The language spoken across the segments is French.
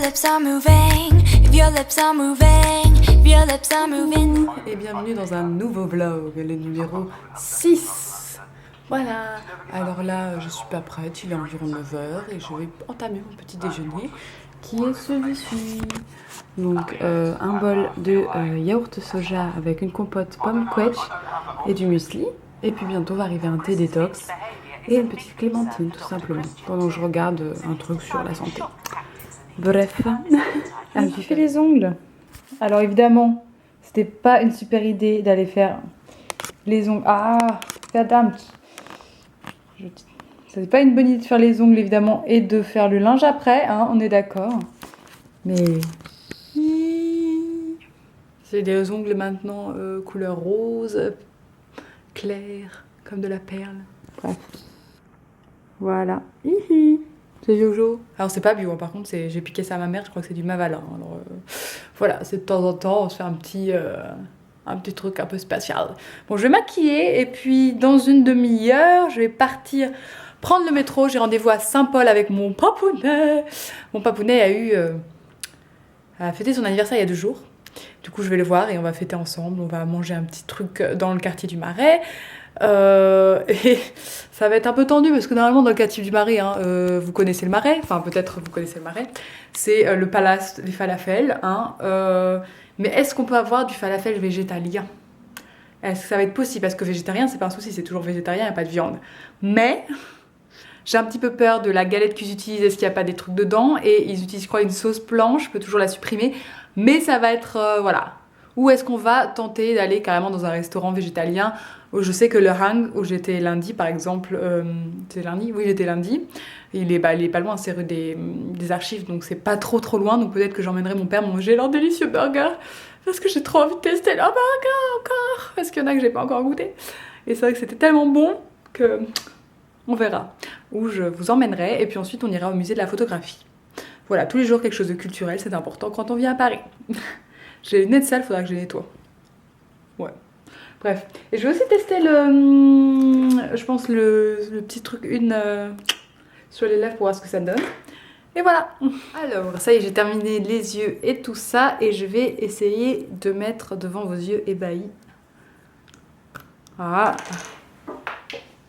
lips are moving, if your lips are moving, if your lips are moving. Et bienvenue dans un nouveau vlog, le numéro 6. Voilà, alors là je suis pas prête, il est environ 9h et je vais entamer mon petit déjeuner qui est celui-ci. Donc un bol de yaourt soja avec une compote pomme quetch et du muesli. Et puis bientôt va arriver un thé détox et une petite clémentine tout simplement, pendant que je regarde un truc sur la santé. Bref. Tu fais les ongles. Alors évidemment, c'était pas une super idée d'aller faire les ongles. Ah, verdammt. C'est pas une bonne idée de faire les ongles évidemment et de faire le linge après, hein, on est d'accord. Mais c'est des ongles maintenant couleur rose, clair, comme de la perle. Bref. Voilà. Hihi. C'est Jojo. Alors c'est pas bio, hein. Par contre j'ai piqué ça à ma mère, je crois que c'est du Mavalin. Alors voilà, c'est de temps en temps on se fait un petit truc un peu spécial. Bon, je vais maquiller et puis dans une demi-heure je vais partir prendre le métro. J'ai rendez-vous à Saint-Paul avec mon papounet. Mon papounet a fêté son anniversaire il y a 2 jours. Du coup je vais le voir et on va fêter ensemble. On va manger un petit truc dans le quartier du Marais. Et ça va être un peu tendu parce que normalement dans le quartier du Marais, hein, vous connaissez le Marais, enfin peut-être vous connaissez le Marais, c'est le palace des falafels, hein, mais est-ce qu'on peut avoir du falafel végétalien? Est-ce que ça va être possible? Parce que végétarien c'est pas un souci, c'est toujours végétarien, il n'y a pas de viande, mais j'ai un petit peu peur de la galette qu'ils utilisent, est-ce qu'il n'y a pas des trucs dedans, et ils utilisent je crois une sauce blanche, je peux toujours la supprimer, mais ça va être, voilà. Ou est-ce qu'on va tenter d'aller carrément dans un restaurant végétalien? Je sais que le Hang, où j'étais lundi par exemple, c'est lundi? Oui, j'étais lundi. Il est pas loin, c'est rue des Archives, donc c'est pas trop loin. Donc peut-être que j'emmènerai mon père manger leur délicieux burger. Parce que j'ai trop envie de tester leur burger encore. Parce qu'il y en a que j'ai pas encore goûté. Et c'est vrai que c'était tellement bon que on verra. Où je vous emmènerai. Et puis ensuite on ira au musée de la photographie. Voilà, tous les jours quelque chose de culturel, c'est important quand on vient à Paris. J'ai les nez de sale, faudra que je les nettoie. Ouais. Bref. Et je vais aussi tester je pense le petit truc sur les lèvres pour voir ce que ça donne. Et voilà. Alors, ça y est, j'ai terminé les yeux et tout ça. Et je vais essayer de mettre devant vos yeux ébahis. Voilà.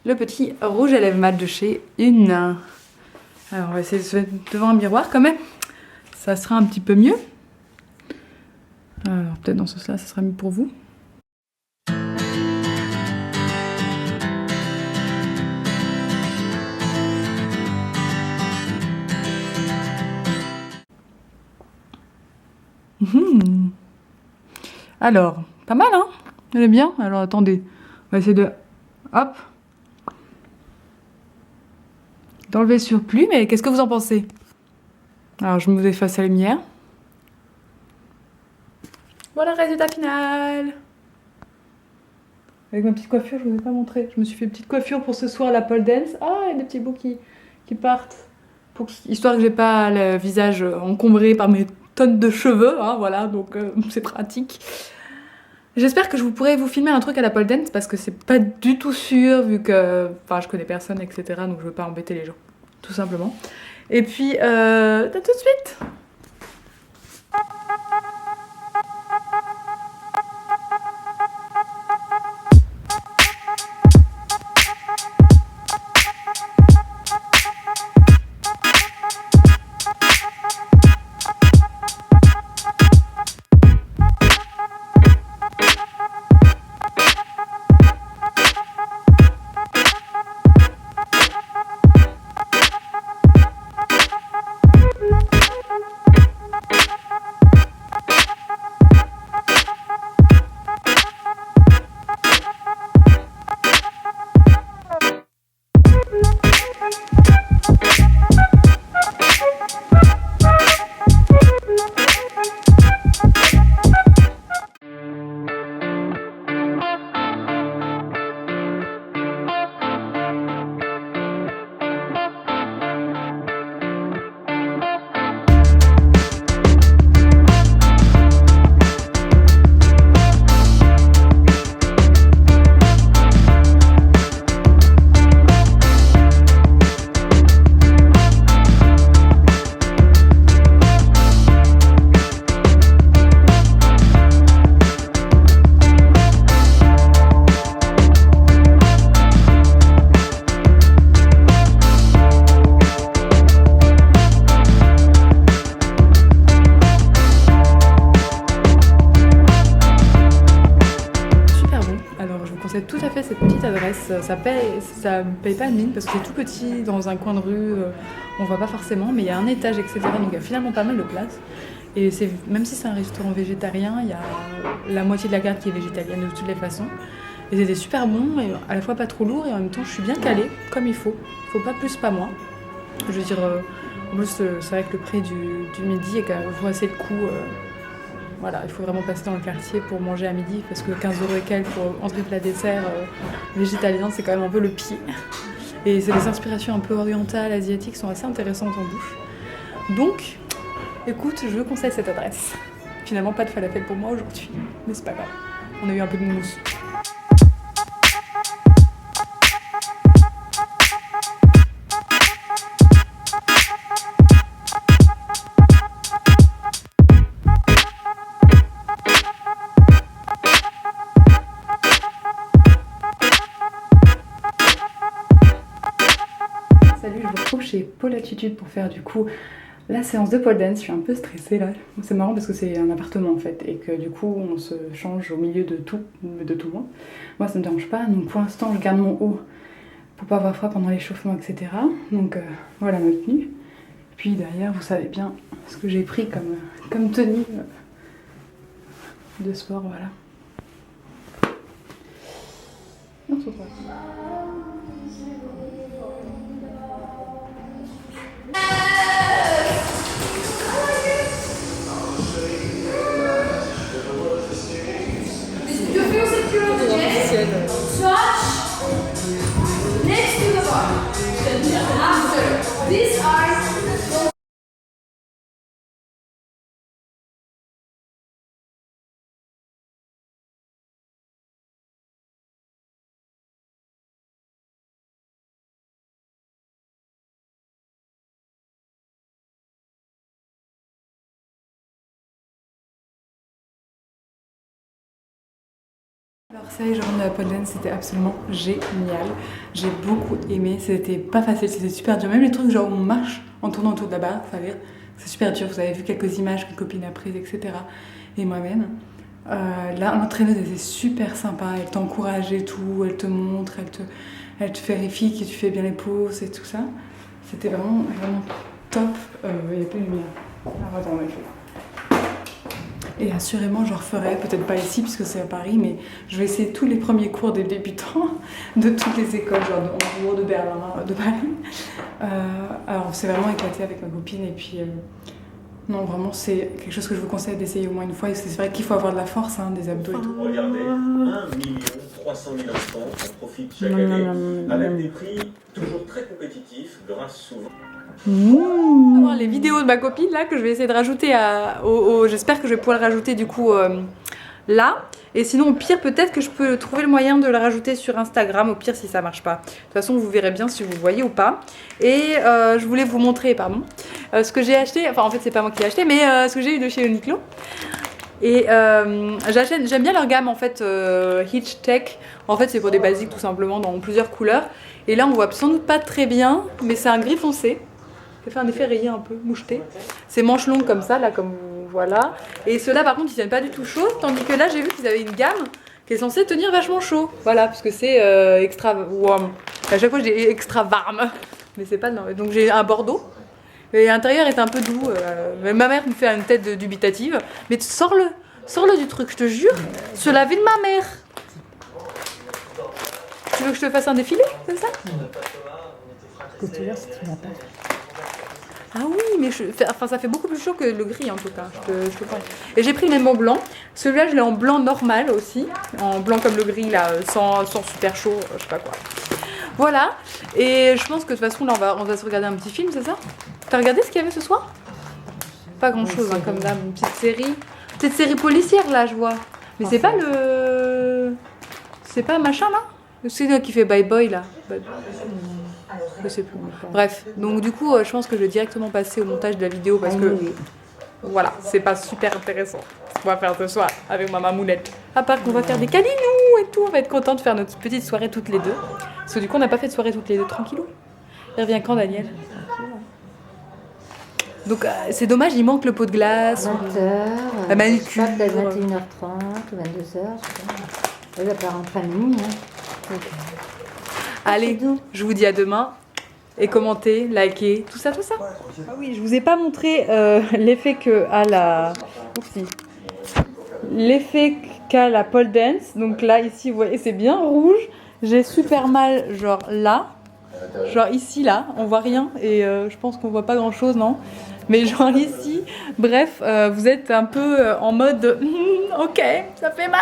Le petit rouge à lèvres mat de chez Une. Alors, on va essayer de se mettre devant un miroir quand même. Ça sera un petit peu mieux. Alors peut-être dans ce sens-là, ça sera mieux pour vous. Alors, pas mal hein? Elle est bien? Alors attendez, on va essayer de... Hop! D'enlever le surplus, mais qu'est-ce que vous en pensez? Alors je me efface la lumière. Voilà le résultat final. Avec ma petite coiffure, je vous ai pas montré. Je me suis fait une petite coiffure pour ce soir à la pole dance. Ah, il y a des petits bouts qui partent. Histoire que j'ai pas le visage encombré par mes tonnes de cheveux. Hein, voilà, donc c'est pratique. J'espère que je pourrai vous filmer un truc à la pole dance parce que c'est pas du tout sûr vu que... Enfin, je connais personne, etc. Donc je veux pas embêter les gens. Tout simplement. Et puis, à tout de suite. cette petite adresse. Ça me paye pas de mine parce que c'est tout petit dans un coin de rue, on voit pas forcément, mais il y a un étage, etc. Donc il y a finalement pas mal de place. Et même si c'est un restaurant végétarien, il y a la moitié de la carte qui est végétalienne de toutes les façons. Et c'était super bon, et à la fois pas trop lourd, et en même temps je suis bien calée, comme il faut. Faut pas plus, pas moins. Je veux dire, en plus c'est vrai que le prix du midi est quand même vaut assez le coup. Voilà, il faut vraiment passer dans le quartier pour manger à midi, parce que 15 € et quelques pour entrée plat dessert végétalien, c'est quand même un peu le pied. Et c'est des inspirations un peu orientales, asiatiques, qui sont assez intéressantes en bouche. Donc, écoute, je conseille cette adresse. Finalement, pas de falafel pour moi aujourd'hui, mais c'est pas grave. On a eu un peu de mousse. Salut, je vous retrouve chez Pole Attitude pour faire du coup la séance de pole dance. Je suis un peu stressée là. C'est marrant parce que c'est un appartement en fait et que du coup on se change au milieu de tout le monde. Moi ça me dérange pas, donc pour l'instant je garde mon haut pour pas avoir froid pendant l'échauffement, etc. Donc voilà ma tenue. Puis derrière vous savez bien ce que j'ai pris comme tenue de sport, voilà. On se retrouve. Next to the bar. After. These are. Alors ça y est, je rentre de la pole dance, c'était absolument génial. J'ai beaucoup aimé, c'était pas facile, c'était super dur. Même les trucs genre où on marche en tournant autour de la barre, c'est super dur. Vous avez vu quelques images que copine a prises, etc. Et moi-même. Là, l'entraîneuse était super sympa, elle t'encourage et tout, elle te montre, elle te vérifie que tu fais bien les poses et tout ça. C'était vraiment top. Il n'y a plus de lumière. Alors attends, on va le faire. Et assurément, je referai, peut-être pas ici puisque c'est à Paris, mais je vais essayer tous les premiers cours des débutants de toutes les écoles, genre de Hambourg, de Berlin, de Paris. Alors, c'est vraiment éclaté avec ma copine et puis... non, vraiment, c'est quelque chose que je vous conseille d'essayer au moins une fois. Et c'est vrai qu'il faut avoir de la force, hein, des abdos et tout. Regardez, 1 300 000 enfants en profitent chaque année, avec des prix toujours très compétitifs, grâce souvent... On va voir les vidéos de ma copine là que je vais essayer de rajouter j'espère que je vais pouvoir le rajouter du coup là, et sinon au pire peut-être que je peux trouver le moyen de le rajouter sur Instagram, au pire si ça marche pas. De toute façon vous verrez bien si vous voyez ou pas. Et je voulais vous montrer ce que j'ai acheté, enfin en fait c'est pas moi qui l'ai acheté, mais ce que j'ai eu de chez Uniqlo. Et j'aime bien leur gamme en fait Hitch Tech. En fait c'est pour des basiques tout simplement dans plusieurs couleurs. Et là on voit sans doute pas très bien, mais c'est un gris foncé. Ça fait un effet rayé un peu, moucheté. C'est manches longues comme ça, là, comme voilà. Et ceux-là, par contre, ils tiennent pas du tout chaud. Tandis que là, j'ai vu qu'ils avaient une gamme qui est censée tenir vachement chaud. Voilà, parce que c'est extra warm. À chaque fois, je dis extra warm. Mais c'est pas non. Donc j'ai un bordeaux. Et l'intérieur est un peu doux. Ma mère me fait une tête dubitative. Mais sors-le du truc, je te jure. Se laver de ma mère. Tu veux que je te fasse un défilé, c'est ça? Ah oui, mais ça fait beaucoup plus chaud que le gris en tout cas, je te prends. Et j'ai pris le même en blanc. Celui-là, je l'ai en blanc normal aussi. En blanc comme le gris, là, sans super chaud, je sais pas quoi. Voilà. Et je pense que de toute façon, là, on va se regarder un petit film, c'est ça? T'as regardé ce qu'il y avait ce soir? Pas grand-chose, hein, comme d'hab. Une petite série policière, là, je vois. Mais c'est pas le... C'est pas machin, là? C'est qui fait Bye Boy, là. Je sais plus. Bref, donc du coup, je pense que je vais directement passer au montage de la vidéo parce que voilà, c'est pas super intéressant ce qu'on va faire ce soir avec ma mamounette. À part qu'on va faire des câlinous et tout, on va être content de faire notre petite soirée toutes les deux. Parce que du coup, on n'a pas fait de soirée toutes les deux, tranquillou. Il revient quand, Daniel? Donc c'est dommage, il manque le pot de glace. 20h, la manucure. je crois que 21h30 ou 22h, je sais pas. Elle va pas rentrer à minuit. Hein. Ok. Allez, je vous dis à demain. Et commentez, likez, tout ça, tout ça. Ah oui, je vous ai pas montré l'effet que a la... Oupsie. L'effet qu'a la pole dance. Donc là, ici, vous voyez, c'est bien rouge. J'ai super mal, genre là. Genre ici, là. On voit rien. Et je pense qu'on voit pas grand chose, non? Mais genre ici. Bref, vous êtes un peu en mode... ok, ça fait mal.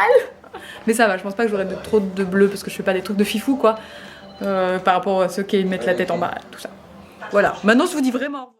Mais ça va, je pense pas que j'aurai trop de bleu parce que je fais pas des trucs de fifou, quoi. Par rapport à ceux qui mettent la tête en bas, tout ça. Voilà, maintenant je vous dis vraiment...